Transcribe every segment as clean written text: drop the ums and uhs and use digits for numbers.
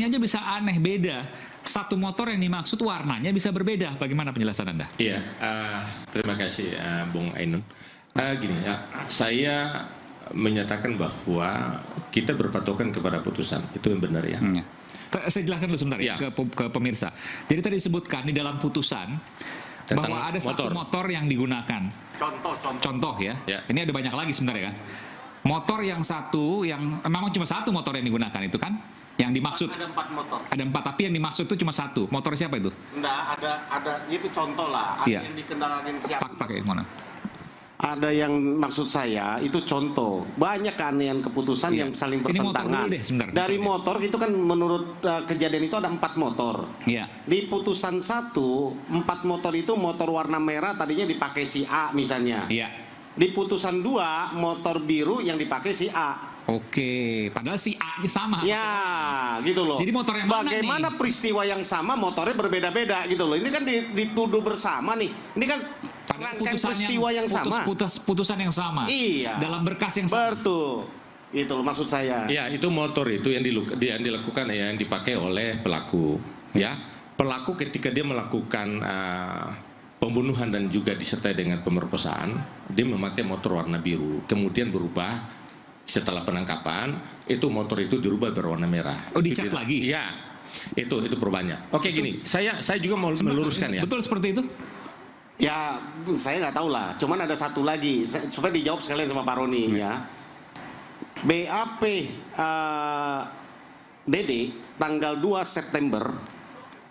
warnanya aja bisa aneh, beda. Satu motor yang dimaksud warnanya bisa berbeda. Bagaimana penjelasan Anda? Iya, terima kasih Bung Ainun. Gini ya, saya menyatakan bahwa kita berpatokan kepada putusan, itu yang benar ya. Saya jelaskan dulu sebentar ya ke pemirsa. Jadi tadi disebutkan di dalam putusan tentang bahwa ada satu motor yang digunakan. Contoh ya. Ini ada banyak lagi sebenarnya kan. Motor yang satu, yang memang cuma satu motor yang digunakan itu kan? Yang dimaksud ada 4 motor. Ada 4, tapi yang dimaksud itu cuma satu. Motor siapa itu? Enggak, ada itu contoh lah. Ada yang dikendalikan siapa? Pakai mana? Ada yang maksud saya itu contoh. Banyak keanehan keputusan yang saling bertentangan. Dari motor itu kan menurut kejadian itu ada 4 motor. Di putusan 1, 4 motor itu motor warna merah tadinya dipakai si A misalnya. Di putusan 2 motor biru yang dipakai si A. Oke, padahal si A sama. Ya, gitu loh. Jadi motor yang mana bagaimana nih? Peristiwa yang sama motornya berbeda-beda gitu loh. Ini kan dituduh bersama nih. Ini kan rangkaian peristiwa yang sama. Putusan yang sama. Iya. Dalam berkas yang sama. Betul. Itu loh maksud saya. Ya, itu motor itu yang dilakukan ya, yang dipakai oleh pelaku. Ya, pelaku ketika dia melakukan pembunuhan dan juga disertai dengan pemerkosaan, dia memakai motor warna biru. Kemudian berubah setelah penangkapan, itu motor itu dirubah berwarna merah. Oh, dicat lagi? Iya, itu perubahannya. Oke, gini, saya juga mau meluruskan ya. Betul seperti itu? Ya, saya nggak tahu lah. Cuman ada satu lagi, supaya dijawab sekalian sama Pak Roni ya. BAP DD tanggal 2 September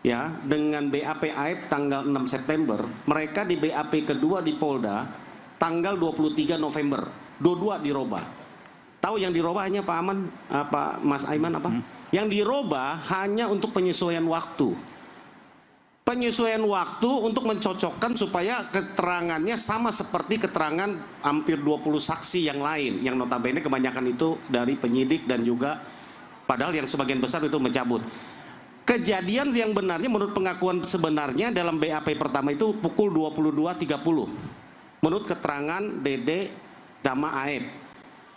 ya, dengan BAP AIP tanggal 6 September, mereka di BAP kedua di Polda tanggal 23 November, dua-dua dirubah. Tahu yang dirubah hanya Pak Aman, Pak Mas Aiman apa? Yang dirubah hanya untuk penyesuaian waktu. Penyesuaian waktu untuk mencocokkan supaya keterangannya sama seperti keterangan hampir 20 saksi yang lain, yang notabene kebanyakan itu dari penyidik dan juga padahal yang sebagian besar itu mencabut. Kejadian yang benarnya menurut pengakuan sebenarnya dalam BAP pertama itu pukul 22.30 menurut keterangan Dede sama Aep.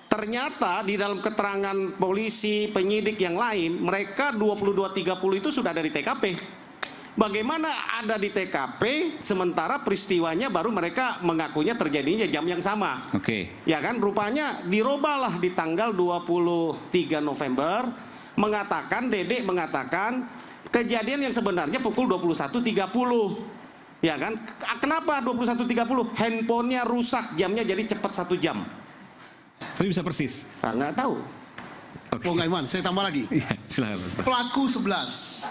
Ternyata di dalam keterangan polisi, penyidik yang lain, mereka 22.30 itu sudah ada di TKP. Bagaimana ada di TKP sementara peristiwanya baru mereka mengakunya terjadinya jam yang sama. Ya kan, rupanya dirubahlah di tanggal 23 November, mengatakan Dede mengatakan kejadian yang sebenarnya pukul 21.30. Ya kan? Kenapa 21.30? Handphonenya rusak, jamnya jadi cepat 1 jam. Tapi bisa persis? Nggak tahu. Bung Aiman, saya tambah lagi. Silakan. Pelaku 11,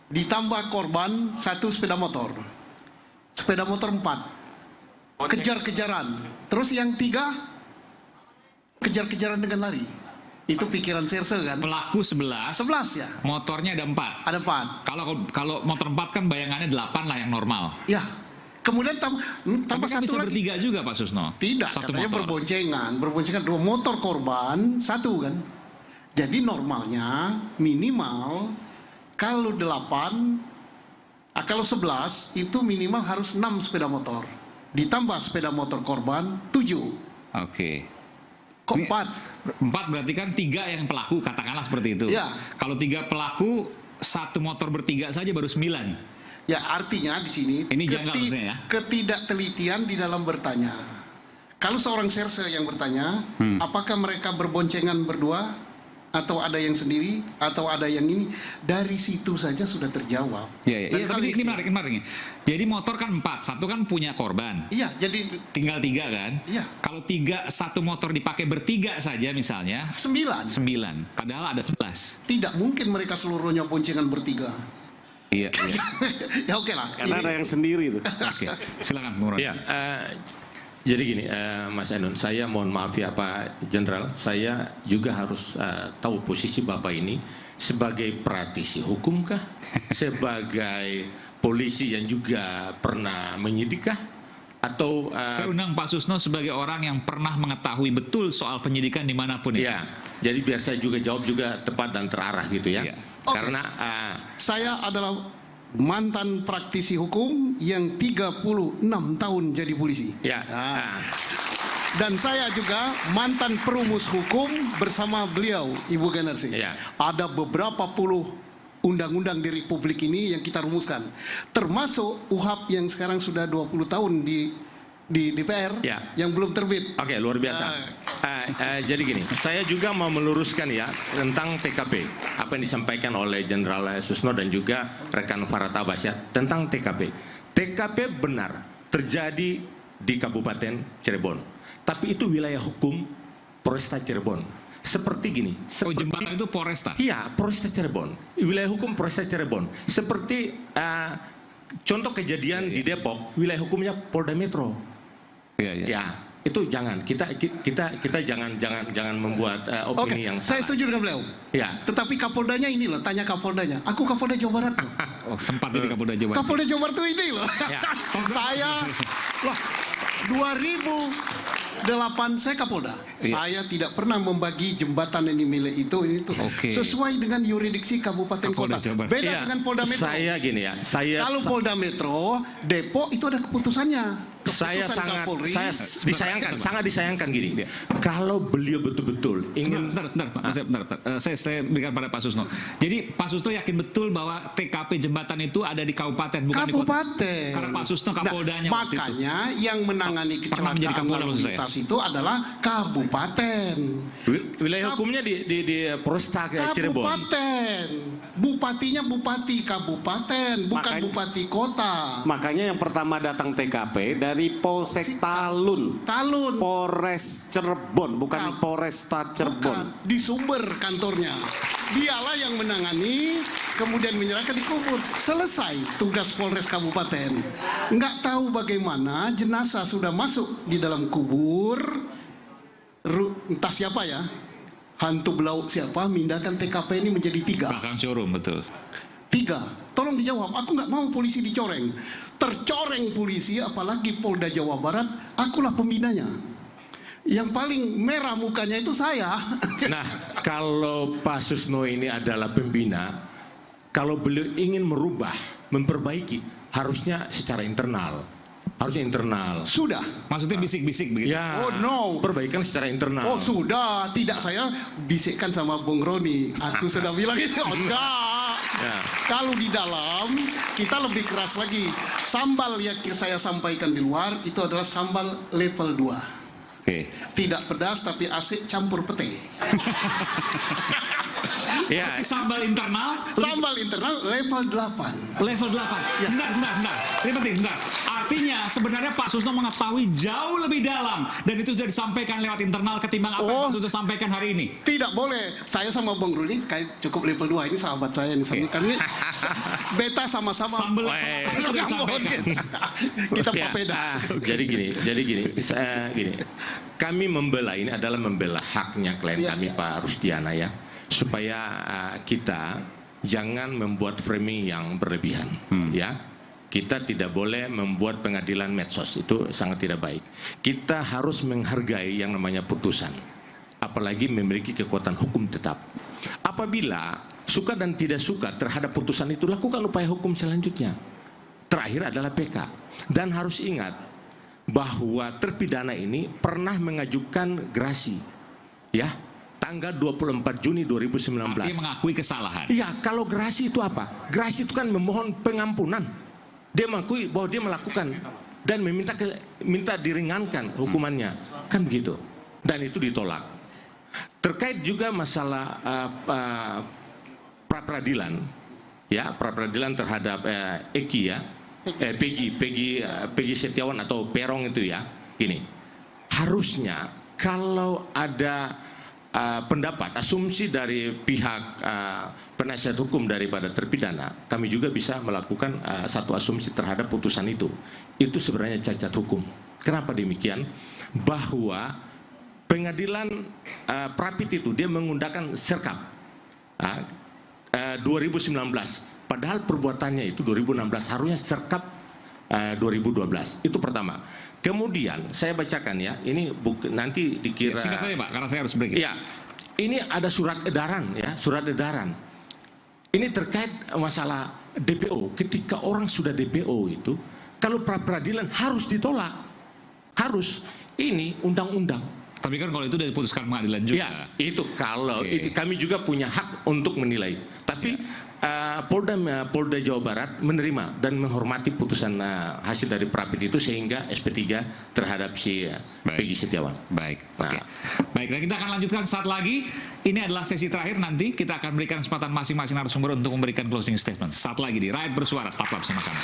ditambah korban 1 sepeda motor 4, kejar-kejaran. Terus yang 3 kejar-kejaran dengan lari. Itu pikiran serse kan? Pelaku 11 ya. Motornya ada 4. Ada 4. Kalau motor 4 kan bayangannya 8 lah yang normal. Ya. Kemudian tambah kan 1 bisa lagi. bertiga juga Pak Susno? Tidak, katanya berboncengan 2 motor korban 1 kan. Jadi normalnya minimal kalau 8, kalau 11 itu minimal harus 6 sepeda motor. Ditambah sepeda motor korban 7. Oke. Kok 4 berarti kan 3 yang pelaku, katakanlah seperti itu. Ya. Kalau 3 pelaku, 1 motor bertiga saja baru 9. Ya, artinya di sini ini janggal maksudnya ya? Ketidaktelitian di dalam bertanya. Kalau seorang serse yang bertanya, apakah mereka berboncengan berdua atau ada yang sendiri atau ada yang ini, dari situ saja sudah terjawab. Iya, tapi ini menarik. Jadi motor kan 4, 1 kan punya korban. Iya, jadi tinggal 3 kan? Iya. Kalau 1 motor dipakai bertiga saja misalnya 9, padahal ada 11. Tidak mungkin mereka seluruhnya boncengan bertiga. Iya. Ya oke lah. Karena ada yang sendiri itu. Oke, silakan Bung Ron. Ya, jadi gini, Mas Ainun, saya mohon maaf ya Pak Jenderal, saya juga harus tahu posisi Bapak ini sebagai praktisi hukum kah? Sebagai polisi yang juga pernah menyidik kah? Atau saya undang Pak Susno sebagai orang yang pernah mengetahui betul soal penyidikan dimanapun itu. Ya, jadi biar saya juga jawab juga tepat dan terarah gitu ya. Karena saya adalah mantan praktisi hukum yang 36 tahun jadi polisi. Ya. Dan saya juga mantan perumus hukum bersama beliau, Ibu Ganarsi. Ya. Ada beberapa puluh undang-undang di Republik ini yang kita rumuskan. Termasuk UHAP yang sekarang sudah 20 tahun di DPR Ya. yang belum terbit. Oke, luar biasa. Jadi gini, saya juga mau meluruskan ya tentang TKP. Apa yang disampaikan oleh Jenderal Susno dan juga rekan Farhat Abbas ya tentang TKP. TKP benar terjadi di Kabupaten Cirebon. Tapi itu wilayah hukum Polresta Cirebon. Seperti gini. Jembatan itu Polresta? Iya, Polresta Cirebon. Wilayah hukum Polresta Cirebon. Seperti contoh kejadian di Depok, wilayah hukumnya Polda Metro. Iya. Ya, itu jangan kita jangan membuat opini yang saya salah. setuju dengan beliau. Ya. Tetapi Kapoldanya ini loh, tanya Kapoldanya. Aku Kapolda Jawa Barat. Oh, sempat jadi Kapolda Jawa Barat. Kapolda Jawa Barat itu ini loh. Ya. Saya loh 2008 saya Kapolda. Iya. Saya tidak pernah membagi jembatan ini milik itu. Oke. Sesuai dengan yuridiksi kabupaten Kapolda kota. Jawa Barat. Beda Ya, dengan Polda Metro. saya gini ya, Kalau Polda Metro, Depok itu ada keputusannya. saya Keputusan Kapolri. sangat disayangkan gini. Kalau beliau betul-betul ingin Bentar. Saya berikan pada Pak Susno. Jadi Pak Susno yakin betul bahwa TKP jembatan itu ada di kabupaten, bukan di kota. Kabupaten. Karena Pak Susno Kapoldanya waktu itu. Makanya yang menangani Pernah menjadi kecelakaan Kapolda lalu maksud saya. lintas itu adalah kabupaten. wilayah hukumnya di Polresta Cirebon. Kabupaten. Bupatinya bupati kabupaten, bukan Makanya- bupati kota. Makanya yang pertama datang TKP dari Polsek Talun, Talun. Polres Cirebon, bukan Polresta Cirebon. Bukan, di Sumber kantornya. Dialah yang menangani, kemudian menyerahkan di kubur. Selesai tugas Polres Kabupaten. Nggak tahu bagaimana jenazah sudah masuk di dalam kubur, entah siapa ya, hantu belauk siapa, mindahkan TKP ini menjadi 3. Belakang showroom, betul. 3, tolong dijawab. Aku nggak mau polisi dicoreng. Tercoreng polisi, apalagi Polda Jawa Barat, akulah pembinanya. Yang paling merah mukanya itu saya. Nah, kalau Pak Susno ini adalah pembina, kalau beliau ingin merubah, memperbaiki, harusnya secara internal. Harusnya internal. Sudah. Maksudnya bisik-bisik begitu. Ya, Oh, no. perbaikan secara internal. Oh sudah, tidak, saya bisikkan sama Bung Roni. Aku sudah bilang itu, oh enggak. Ya. Kalau di dalam, kita lebih keras lagi. Sambal yang saya sampaikan di luar, itu adalah sambal level 2. Oke. Tidak pedas, tapi asik campur pete. Ya, Sambal internal Sambal internal level 8. level 8. Bentar. Ini penting, bentar. Artinya sebenarnya Pak Susno mengetahui jauh lebih dalam dan itu sudah disampaikan lewat internal ketimbang apa yang Pak Susno sampaikan hari ini. Tidak boleh. Saya sama Bung Roni kayak cukup level 2. Ini sahabat saya nih. Kami beta sama-sama. Sambal sudah Nggak disampaikan. mungkin. Kita ya. papeda. Jadi gini. Kami membela ini adalah membela haknya klien kami Pak Rusdiana ya, supaya kita jangan membuat framing yang berlebihan, ya. Kita tidak boleh membuat pengadilan medsos, itu sangat tidak baik. Kita harus menghargai yang namanya putusan, apalagi memiliki kekuatan hukum tetap. Apabila suka dan tidak suka terhadap putusan itu, lakukan upaya hukum selanjutnya. Terakhir adalah PK. Dan harus ingat bahwa terpidana ini pernah mengajukan gerasi, ya, tanggal 24 Juni 2019. Artinya mengakui kesalahan. Iya, kalau gerasi itu apa? Gerasi itu kan memohon pengampunan. Dia mengakui bahwa dia melakukan dan minta diringankan hukumannya, kan begitu. Dan itu ditolak. Terkait juga masalah pra-peradilan, ya, pra-peradilan terhadap Eki ya, Peggy Setiawan atau Perong itu ya, gini. Harusnya kalau ada pendapat, asumsi dari pihak penasihat hukum daripada terpidana, kami juga bisa melakukan satu asumsi terhadap putusan itu. Itu sebenarnya cacat hukum. Kenapa demikian? Bahwa pengadilan Prapit itu dia menggunakan serkap 2019. Padahal perbuatannya itu 2016, harusnya serkap 2012. Itu pertama. Kemudian saya bacakan ya, ini nanti dikira. Singkat saja Pak, karena saya harus break. Ya, ini ada surat edaran ya, surat edaran. Ini terkait masalah DPO. Ketika orang sudah DPO itu, kalau pra peradilan harus ditolak, harus. ini undang-undang. Tapi kan kalau itu sudah diputuskan pengadilan juga. Ya, itu kalau itu kami juga punya hak untuk menilai. Tapi Polda Jawa Barat menerima dan menghormati putusan hasil dari Prapit itu sehingga SP3 terhadap si Peggy Setiawan. Baik. Oke. Baik, dan kita akan lanjutkan saat lagi. Ini adalah sesi terakhir, nanti kita akan berikan kesempatan masing-masing narasumber untuk memberikan closing statement. Saat lagi di Rakyat Bersuara, tetaplah bersama kami.